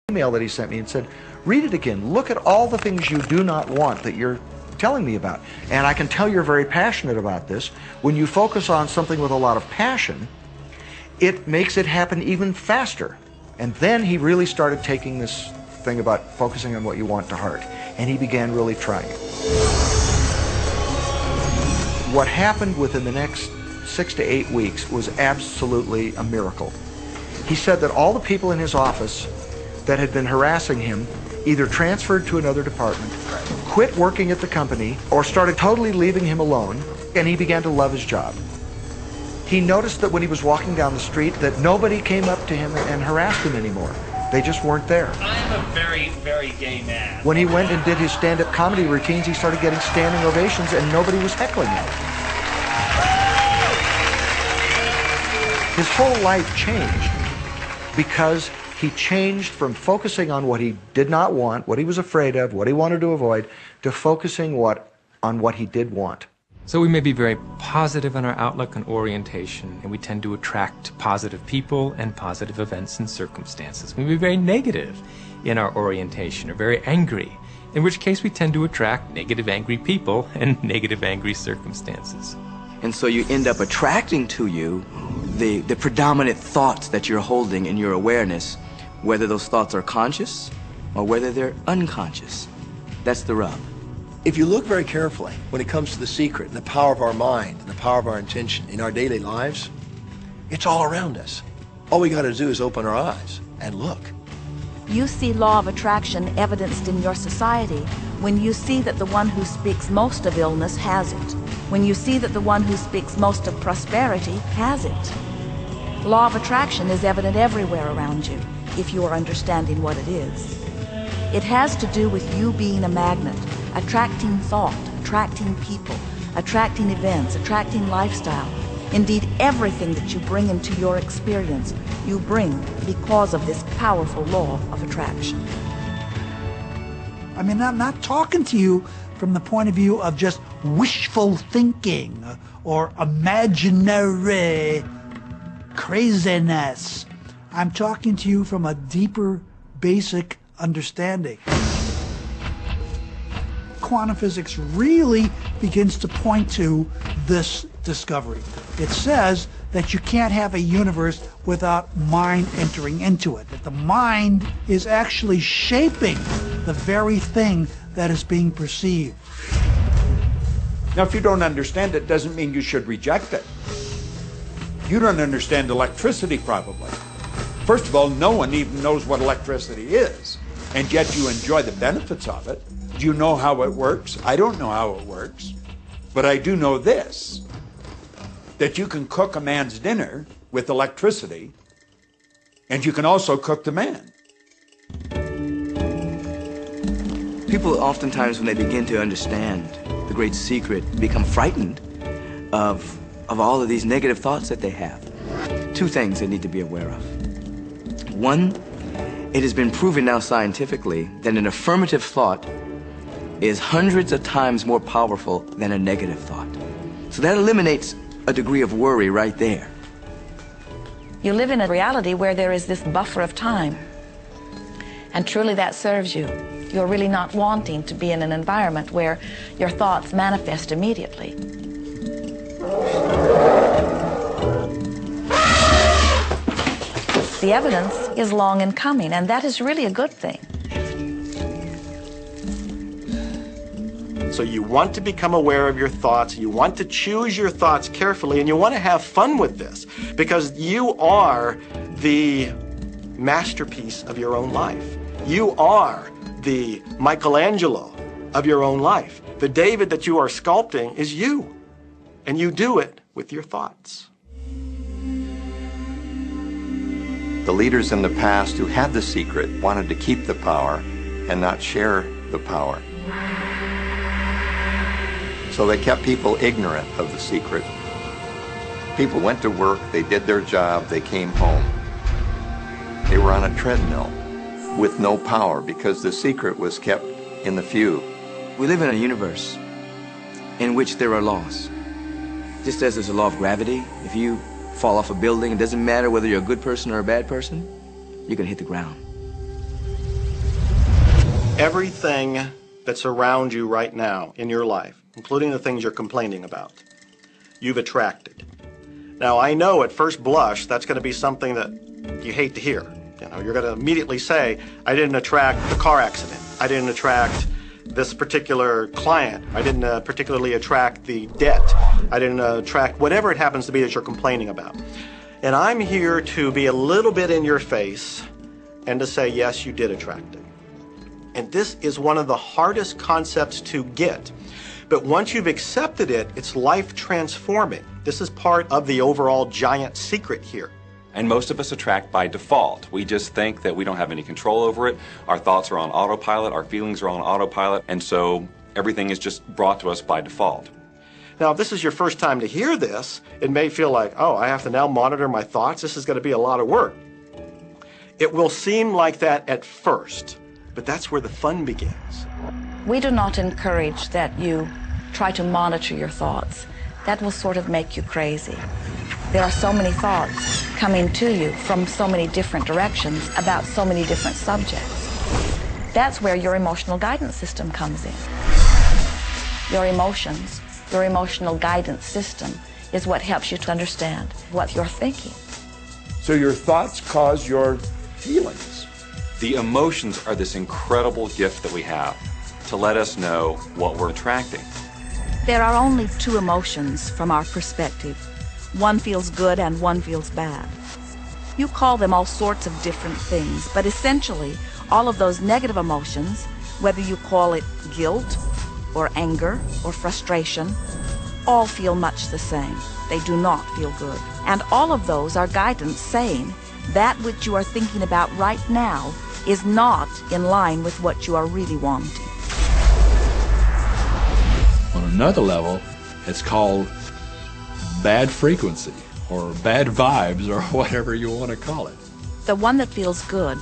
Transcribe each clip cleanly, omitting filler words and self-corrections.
email that he sent me and said, read it again. Look at all the things you do not want that you're telling me about. And I can tell you're very passionate about this. When you focus on something with a lot of passion, it makes it happen even faster. And then he really started taking this thing about focusing on what you want to heart. And he began really trying it. What happened within the next 6 to 8 weeks was absolutely a miracle. He said that all the people in his office that had been harassing him either transferred to another department, quit working at the company, or started totally leaving him alone, and he began to love his job. He noticed that when he was walking down the street that nobody came up to him and harassed him anymore. They just weren't there. I am a very, very gay man. When he went and did his stand-up comedy routines, he started getting standing ovations and nobody was heckling him. His whole life changed because he changed from focusing on what he did not want, what he was afraid of, what he wanted to avoid, to focusing on what he did want. So we may be very positive in our outlook and orientation, and we tend to attract positive people and positive events and circumstances. We may be very negative in our orientation, or very angry, in which case we tend to attract negative, angry people and negative, angry circumstances. And so you end up attracting to you the predominant thoughts that you're holding in your awareness, whether those thoughts are conscious or whether they're unconscious. That's the rub. If you look very carefully when it comes to the secret and the power of our mind and the power of our intention in our daily lives, it's all around us. All we got to do is open our eyes and look. You see law of attraction evidenced in your society when you see that the one who speaks most of illness has it. When you see that the one who speaks most of prosperity has it. Law of attraction is evident everywhere around you, if you are understanding what it is. It has to do with you being a magnet, attracting thought, attracting people, attracting events, attracting lifestyle. Indeed, everything that you bring into your experience, you bring because of this powerful law of attraction. I mean, I'm not talking to you from the point of view of just wishful thinking or imaginary craziness. I'm talking to you from a deeper, basic understanding. Quantum physics really begins to point to this discovery. It says that you can't have a universe without mind entering into it, that the mind is actually shaping the very thing that is being perceived. Now, if you don't understand it, doesn't mean you should reject it. You don't understand electricity, probably. First of all, no one even knows what electricity is, and yet you enjoy the benefits of it. Do you know how it works? I don't know how it works, but I do know this, that you can cook a man's dinner with electricity, and you can also cook the man. People oftentimes, when they begin to understand the great secret, become frightened of all of these negative thoughts that they have. Two things they need to be aware of. One, it has been proven now scientifically that an affirmative thought is hundreds of times more powerful than a negative thought. So that eliminates a degree of worry right there. You live in a reality where there is this buffer of time, and truly that serves you. You're really not wanting to be in an environment where your thoughts manifest immediately. The evidence is long in coming, and that is really a good thing. So you want to become aware of your thoughts, you want to choose your thoughts carefully, and you want to have fun with this, because you are the masterpiece of your own life. You are the Michelangelo of your own life. The David that you are sculpting is you, and you do it with your thoughts. The leaders in the past who had the secret wanted to keep the power and not share the power. So they kept people ignorant of the secret. People went to work, they did their job, they came home. They were on a treadmill with no power because the secret was kept in the few. We live in a universe in which there are laws. Just as there's a law of gravity, if you fall off a building, it doesn't matter whether you're a good person or a bad person, you're gonna hit the ground. Everything that's around you right now in your life, including the things you're complaining about, you've attracted. Now, I know at first blush that's going to be something that you hate to hear. You know, you're going to immediately say, I didn't attract the car accident. I didn't attract this particular client. I didn't particularly attract the debt. I didn't attract whatever it happens to be that you're complaining about. And I'm here to be a little bit in your face and to say, yes, you did attract it. And this is one of the hardest concepts to get. But once you've accepted it, it's life transforming. This is part of the overall giant secret here. And most of us attract by default. We just think that we don't have any control over it. Our thoughts are on autopilot, our feelings are on autopilot, and so everything is just brought to us by default. Now, if this is your first time to hear this, it may feel like, oh, I have to now monitor my thoughts. This is going to be a lot of work. It will seem like that at first, but that's where the fun begins. We do not encourage that you try to monitor your thoughts. That will sort of make you crazy. There are so many thoughts coming to you from so many different directions about so many different subjects. That's where your emotional guidance system comes in. Your emotions, your emotional guidance system is what helps you to understand what you're thinking. So your thoughts cause your feelings. The emotions are this incredible gift that we have to let us know what we're attracting. There are only two emotions from our perspective. One feels good and one feels bad. You call them all sorts of different things, but essentially, all of those negative emotions, whether you call it guilt or anger or frustration, all feel much the same. They do not feel good. And all of those are guidance saying that which you are thinking about right now is not in line with what you are really wanting. On another level, it's called bad frequency or bad vibes or whatever you want to call it. The one that feels good,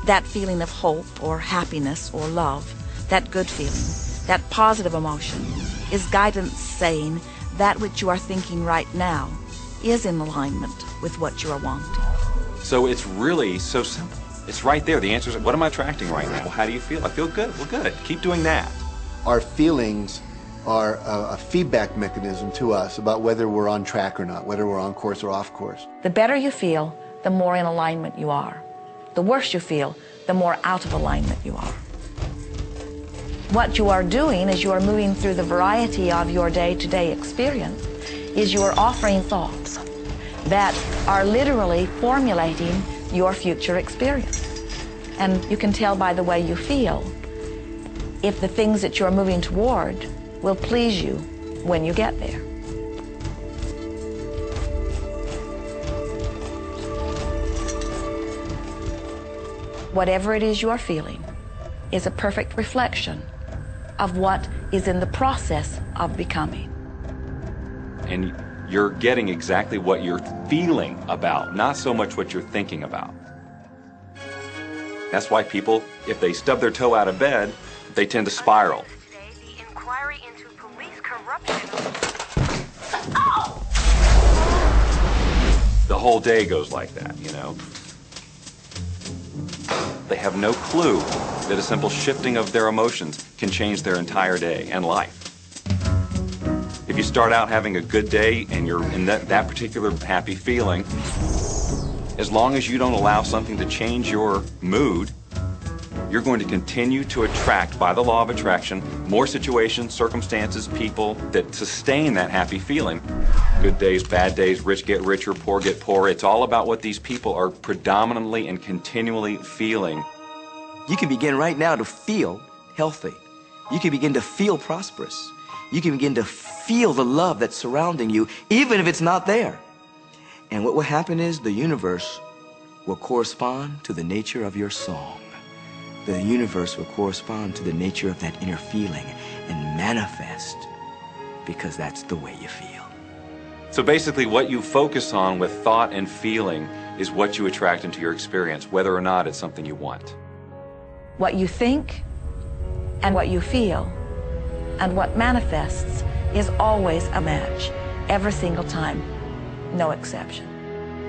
that feeling of hope or happiness or love, that good feeling, that positive emotion, is guidance saying that which you are thinking right now is in alignment with what you are wanting. So it's really so simple. It's right there. The answer is, what am I attracting right now? Well, how do you feel? I feel good. Well, good. Keep doing that. Our feelings are a feedback mechanism to us about whether we're on track or not, whether we're on course or off course. The better you feel, the more in alignment you are. The worse you feel, the more out of alignment you are. What you are doing as you are moving through the variety of your day-to-day experience is you are offering thoughts that are literally formulating your future experience. And you can tell by the way you feel if the things that you're moving toward will please you when you get there. Whatever it is you are feeling is a perfect reflection of what is in the process of becoming. And you're getting exactly what you're feeling about, not so much what you're thinking about. That's why people, if they stub their toe out of bed, they tend to spiral. The whole day goes like that, you know. They have no clue that a simple shifting of their emotions can change their entire day and life. If you start out having a good day and you're in that particular happy feeling, as long as you don't allow something to change your mood, you're going to continue to attract, by the law of attraction, more situations, circumstances, people that sustain that happy feeling. Good days, bad days, rich get richer, poor get poorer. It's all about what these people are predominantly and continually feeling. You can begin right now to feel healthy. You can begin to feel prosperous. You can begin to feel the love that's surrounding you, even if it's not there. And what will happen is the universe will correspond to the nature of your song. The universe will correspond to the nature of that inner feeling and manifest, because that's the way you feel. So basically what you focus on with thought and feeling is what you attract into your experience, whether or not it's something you want. What you think and what you feel and what manifests is always a match, every single time, no exception.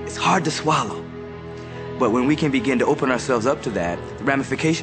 It's hard to swallow, but when we can begin to open ourselves up to that, the ramifications